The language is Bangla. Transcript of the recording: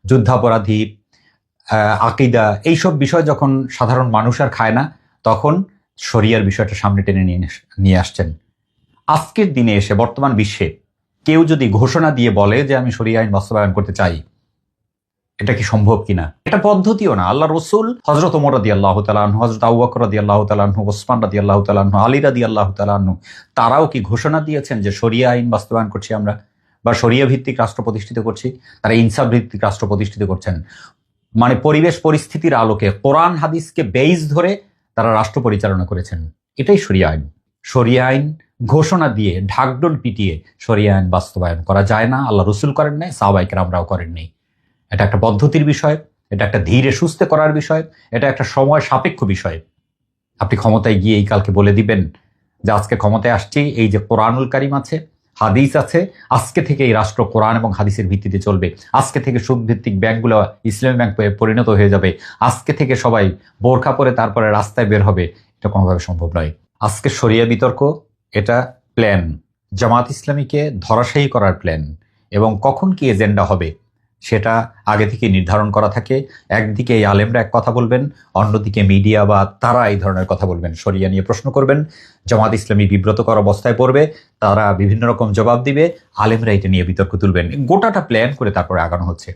যুদ্ধাপরাধী, আকিদা, এইসব বিষয় যখন সাধারণ মানুষ আর খায় না, তখন শরিয়ার বিষয়টা সামনে টেনে নিয়ে আসছেন। আজকের দিনে এসে বর্তমান বিশ্বে কেউ যদি ঘোষণা দিয়ে বলে যে আমি শরিয়া আইন বাস্তবায়ন করতে চাই, এটা কি সম্ভব কিনা? এটা পদ্ধতিও না। আল্লাহ রসুল, হজরত ওমর রাদিয়াল্লাহু তাআলা আনহু, হজরত আবু বকর রাদিয়াল্লাহু তাআলা আনহু, ওসমান রাদিয়াল্লাহু তাআলা আনহু, আলী রাদিয়াল্লাহু তাআলা আনহু, তারাও কি ঘোষণা দিয়েছেন যে শরিয়া আইন বাস্তবায়ন করছি আমরা, বা শরিয়া ভিত্তিক রাষ্ট্র প্রতিষ্ঠিত করছি? তারা ইনসাফ ভিত্তিক রাষ্ট্র প্রতিষ্ঠিত করছেন। মানে পরিবেশ পরিস্থিতির আলোকে কোরআন হাদিসকে বেইস ধরে তারা রাষ্ট্র পরিচালনা করেছেন। এটাই শরিয়া আইন। শরিয়া আইন ঘোষণা দিয়ে ঢাকঢোল পিটিয়ে শরিয়া আইন বাস্তবায়ন করা যায় না। আল্লাহ রসুল করেন নাই, সাহাবায়ে কেরামরাও করেননি। এটা একটা পদ্ধতির বিষয়, এটা একটা ধীরে সুস্থে করার বিষয়, এটা একটা সময় সাপেক্ষ বিষয়। আপনি ক্ষমতায় গিয়ে এই কালকে বলে দিবেন যে আজকে ক্ষমতায় আসছি, এই যে কোরআনুল কারিম আছে, হাদিস আছে, আজকে থেকে এই রাষ্ট্র কোরআন এবং হাদিসের ভিত্তিতে চলবে, আজকে থেকে সুদ ভিত্তিক ব্যাংকগুলো ইসলামী ব্যাংক পরিণত হয়ে যাবে, আজকে থেকে সবাই বোরখা পরে তারপরে রাস্তায় বের হবে, এটা কোনোভাবে সম্ভব নয়। আজকে শরিয়া বিতর্ক, এটা প্ল্যান, জামাত ইসলামীকে ধরাশায়ী করার প্ল্যান, এবং কখন কি এজেন্ডা হবে সেটা আগে থেকে নির্ধারণ করা থাকে। একদিকে এই আলেমরা এক কথা বলবেন, অন্যদিকে মিডিয়া বা তারা এই ধরনের কথা বলবেন, শরিয়া নিয়ে প্রশ্ন করবেন, জামাত ইসলামী বিব্রতকর অবস্থায় পড়বে, তারা বিভিন্ন রকম জবাব দিবে, আলেমরা এটা নিয়ে বিতর্ক তুলবেন। গোটাটা প্ল্যান করে তারপরে আগানো হচ্ছে।